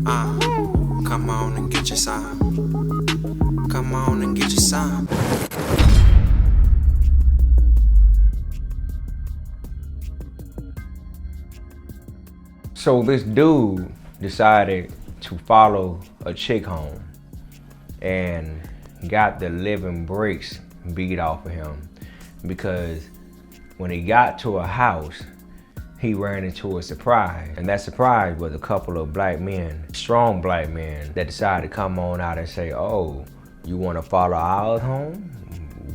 Come on and get your some. Come on and get your some. So this dude decided to follow a chick home and got the living breaks beat off of him because when he got to a house, he ran into a surprise. And that surprise was a couple of black men, strong black men, that decided to come on out and say, oh, you want to follow our home?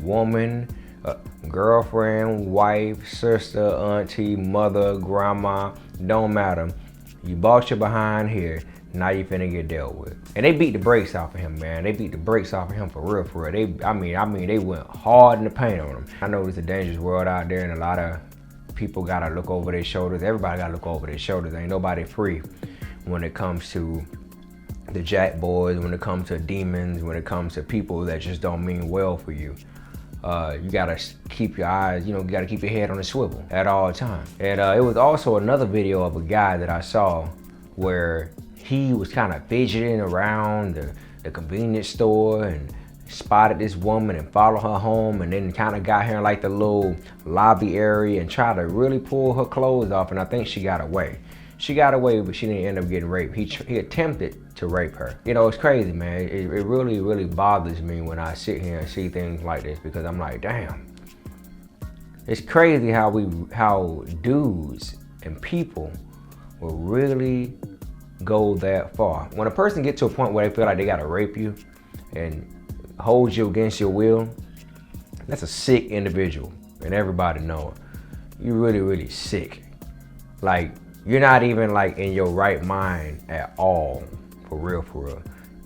Woman, girlfriend, wife, sister, auntie, mother, grandma, don't matter. You bought your behind here, now you finna get dealt with. And they beat the brakes off of him, man. They beat the brakes off of him for real, for real. I mean, they went hard in the paint on him. I know it's a dangerous world out there and a lot of people gotta look over their shoulders. Everybody gotta look over their shoulders. Ain't nobody free when it comes to the jack boys, when it comes to demons, when it comes to people that just don't mean well for you. You gotta keep your eyes, you gotta keep your head on a swivel at all times. And it was also another video of a guy that I saw where he was kind of fidgeting around the convenience store and spotted this woman and followed her home, and then kind of got her in like the little lobby area and tried to really pull her clothes off, and I think she got away. She got away, but she didn't end up getting raped. He attempted to rape her. You know, it's crazy, man. It really, really bothers me when I sit here and see things like this because I'm like, damn. It's crazy how dudes and people will really go that far. When a person gets to a point where they feel like they gotta rape you and hold you against your will, that's a sick individual, and everybody know it. You're really, really sick. Like, you're not even like in your right mind at all, for real, for real.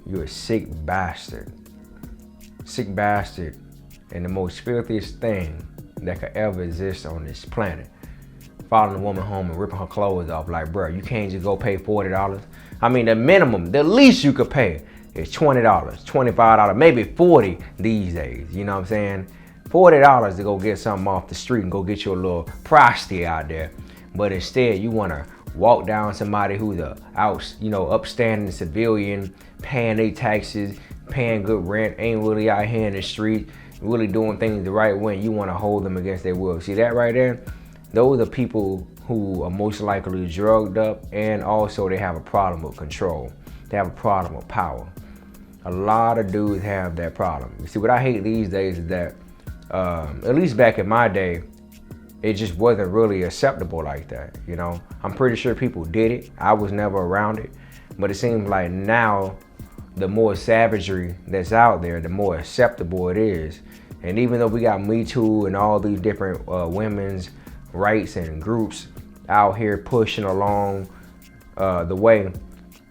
You're a sick bastard. Sick bastard, and the most filthiest thing that could ever exist on this planet. Following a woman home and ripping her clothes off, like, bro, you can't just go pay $40. I mean, the minimum, the least you could pay is $20, $25, maybe $40 these days, you know what I'm saying? $40 to go get something off the street and go get you a little prosty out there. But instead, you wanna walk down somebody who's upstanding civilian, paying their taxes, paying good rent, ain't really out here in the street, really doing things the right way, and you wanna hold them against their will. See that right there? Those are people who are most likely drugged up, and also they have a problem with control. They have a problem with power. A lot of dudes have that problem. You see, what I hate these days is that, at least back in my day, it just wasn't really acceptable like that, you know? I'm pretty sure people did it. I was never around it. But it seems like now, the more savagery that's out there, the more acceptable it is. And even though we got Me Too and all these different women's rights and groups out here pushing along the way,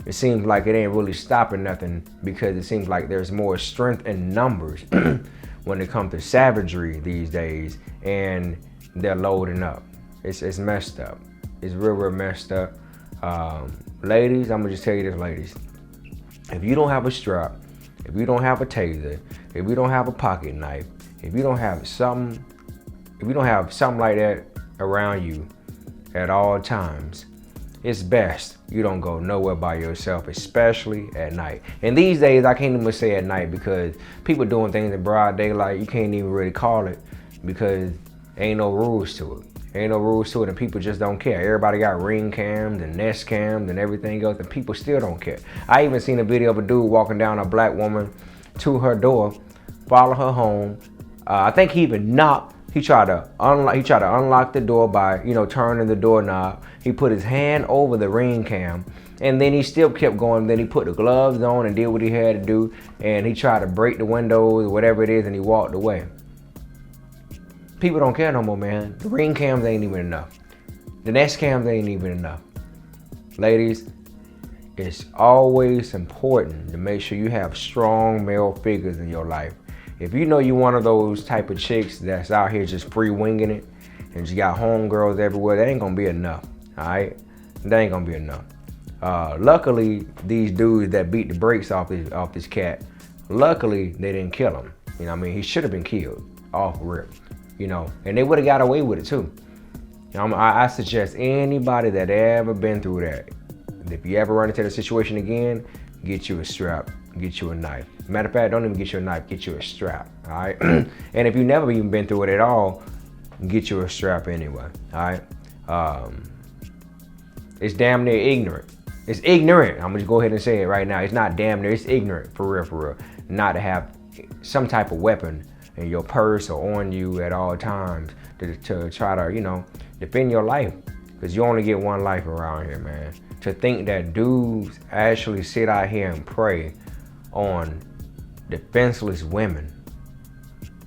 it seems like it ain't really stopping nothing, because it seems like there's more strength in numbers when it comes to savagery these days, and they're loading up. It's messed up. It's real messed up. Ladies, I'm gonna just tell you this, ladies. If you don't have a strap, if you don't have a taser, if you don't have a pocket knife, if you don't have something like that around you at all times, it's best you don't go nowhere by yourself, especially at night. And these days, I can't even say at night because people doing things in broad daylight, you can't even really call it because ain't no rules to it. Ain't no rules to it, and people just don't care. Everybody got ring cams and Nest cams and everything else, and people still don't care. I even seen a video of a dude walking down a black woman to her door, follow her home. I think he even knocked. He tried to unlock the door by, turning the doorknob. He put his hand over the ring cam, and then he still kept going. Then he put the gloves on and did what he had to do, and he tried to break the windows or whatever it is, and he walked away. People don't care no more, man. The ring cams ain't even enough. The Nest cams ain't even enough. Ladies, it's always important to make sure you have strong male figures in your life. If you know you're one of those type of chicks that's out here just free winging it and you got homegirls everywhere, that ain't gonna be enough, all right? That ain't gonna be enough. Luckily, these dudes that beat the brakes off this cat, luckily they didn't kill him. You know what I mean? He should have been killed off rip, and they would have got away with it too. I suggest anybody that ever been through that, If you ever run into the situation again, get you a strap, get you a knife. Matter of fact, don't even get you a knife, get you a strap, all right? And if you've never even been through it at all, get you a strap anyway, all right? It's damn near ignorant. It's ignorant. I'm gonna go ahead and say it right now. It's not damn near, it's ignorant, for real, not to have some type of weapon in your purse or on you at all times to try to, you know, defend your life. Because you only get one life around here, man. To think that dudes actually sit out here and prey on defenseless women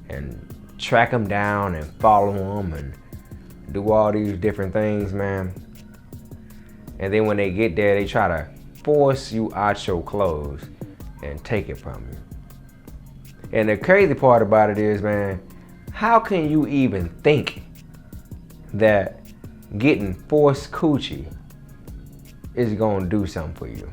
and track them down and follow them and do all these different things, man. And then when they get there, they try to force you out your clothes and take it from you. And the crazy part about it is, man, how can you even think that getting forced coochie is gonna do something for you?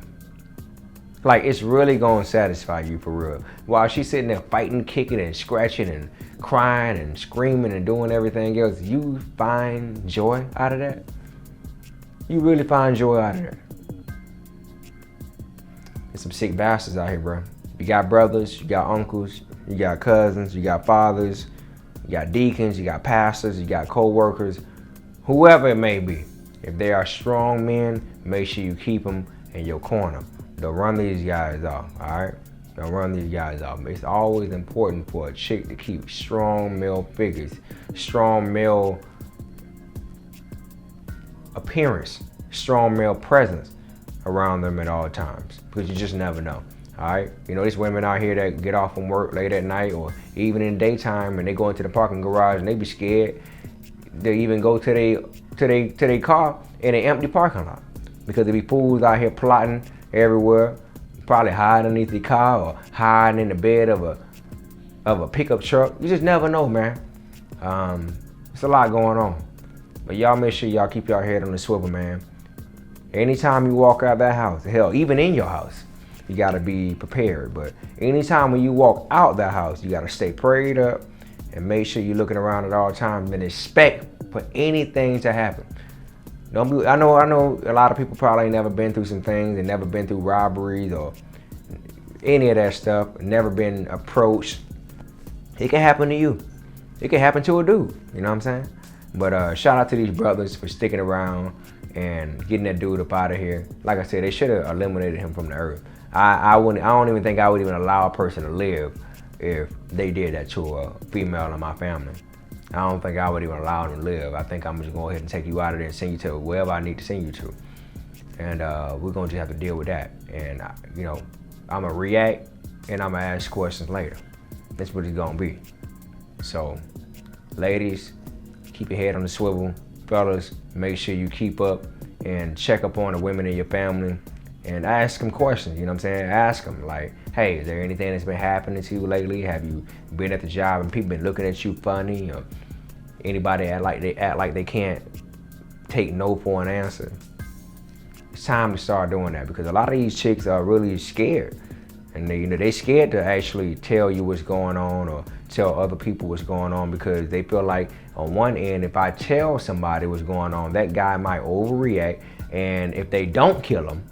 Like, it's really gonna satisfy you for real. While she's sitting there fighting, kicking and scratching and crying and screaming and doing everything else, you find joy out of that? You really find joy out of that? There's some sick bastards out here, bro. You got brothers, you got uncles, you got cousins, you got fathers, you got deacons, you got pastors, you got co-workers, whoever it may be. If they are strong men, make sure you keep them in your corner. Don't run these guys off, all right? Don't run these guys off. It's always important for a chick to keep strong male figures, strong male appearance, strong male presence around them at all times, because you just never know. All right, you know, there's women out here that get off from work late at night or even in daytime, and they go into the parking garage and they be scared. They even go to their car in an empty parking lot, because there be fools out here plotting everywhere, probably hiding underneath the car or hiding in the bed of a pickup truck. You just never know, man. It's a lot going on, but y'all make sure y'all keep your head on the swivel, man. Anytime you walk out that house, hell, even in your house, you gotta be prepared. But anytime when you walk out that house, you gotta stay prayed up and make sure you're looking around at all times and expect for anything to happen. Don't be. I know a lot of people probably ain't never been through some things and never been through robberies or any of that stuff, never been approached. It can happen to you. It can happen to a dude, you know what I'm saying? But shout out to these brothers for sticking around and getting that dude up out of here. Like I said, they should have eliminated him from the earth. I don't even think I would even allow a person to live if they did that to a female in my family. I don't think I would even allow them to live. I think I'm just gonna go ahead and take you out of there and send you to wherever I need to send you to. And we're gonna just have to deal with that. And you know, I'm gonna react and I'm gonna ask questions later. That's what it's gonna be. So, ladies, keep your head on the swivel. Fellas, make sure you keep up and check up on the women in your family and ask them questions, you know what I'm saying? Ask them like, hey, is there anything that's been happening to you lately? Have you been at the job and people been looking at you funny? Or anybody act like they can't take no for an answer? It's time to start doing that, because a lot of these chicks are really scared. And they scared to actually tell you what's going on or tell other people what's going on, because they feel like on one end, if I tell somebody what's going on, that guy might overreact. And if they don't kill him,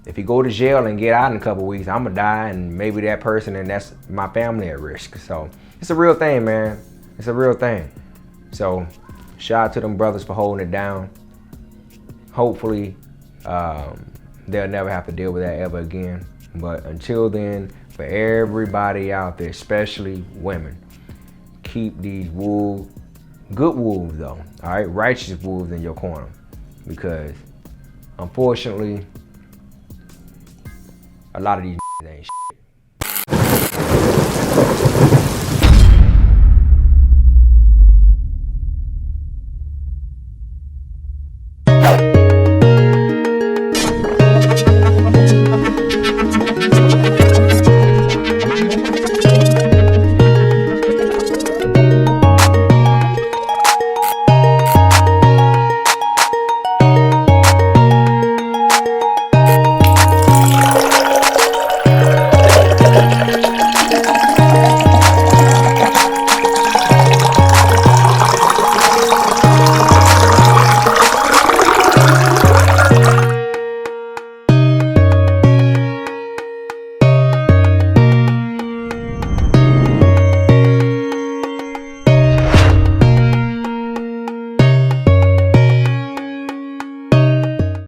if he go to jail and get out in a couple weeks, I'm gonna die, and maybe that person and that's my family at risk. So it's a real thing, man. It's a real thing. So shout out to them brothers for holding it down. Hopefully they'll never have to deal with that ever again. But until then, for everybody out there, especially women, keep these wolves, good wolves though, all right, righteous wolves in your corner, because unfortunately, a lot of these ain't shit.